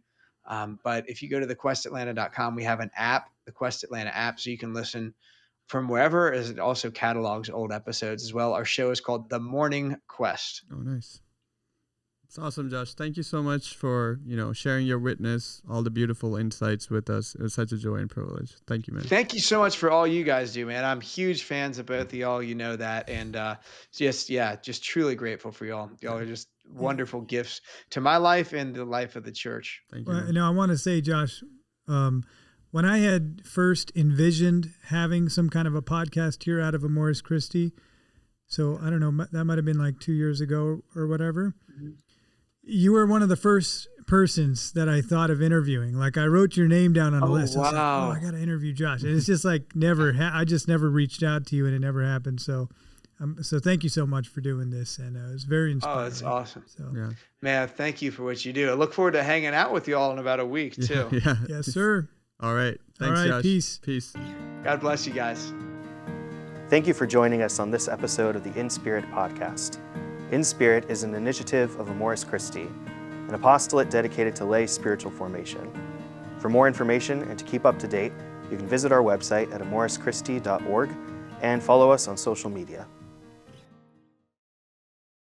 But if you go to thequestatlanta.com, we have an app, the Quest Atlanta app, so you can listen from wherever, as it also catalogs old episodes as well. Our show is called The Morning Quest. Oh, nice. It's awesome, Josh. Thank you so much for, sharing your witness, all the beautiful insights with us. It was such a joy and privilege. Thank you, man. Thank you so much for all you guys do, man. I'm huge fans of both of y'all. You know that. And just truly grateful for y'all. Y'all are just wonderful gifts to my life and the life of the church. Thank you. Well, I want to say, Josh, when I had first envisioned having some kind of a podcast here out of Amoris Christi, so I don't know, that might have been like 2 years ago or whatever. Mm-hmm. You were one of the first persons that I thought of interviewing. Like I wrote your name down on a list. Wow. I was like, I got to interview Josh. And it's just like I just never reached out to you and it never happened. So thank you so much for doing this. And it was very inspiring. Oh, that's awesome. So, yeah. Man, thank you for what you do. I look forward to hanging out with you all in about a week too. Yeah. Yes, sir. All right. Thanks, all right, Josh. Peace. God bless you guys. Thank you for joining us on this episode of the In Spirit podcast. In Spirit is an initiative of Amoris Christi, an apostolate dedicated to lay spiritual formation. For more information and to keep up to date, you can visit our website at amorischristi.org and follow us on social media.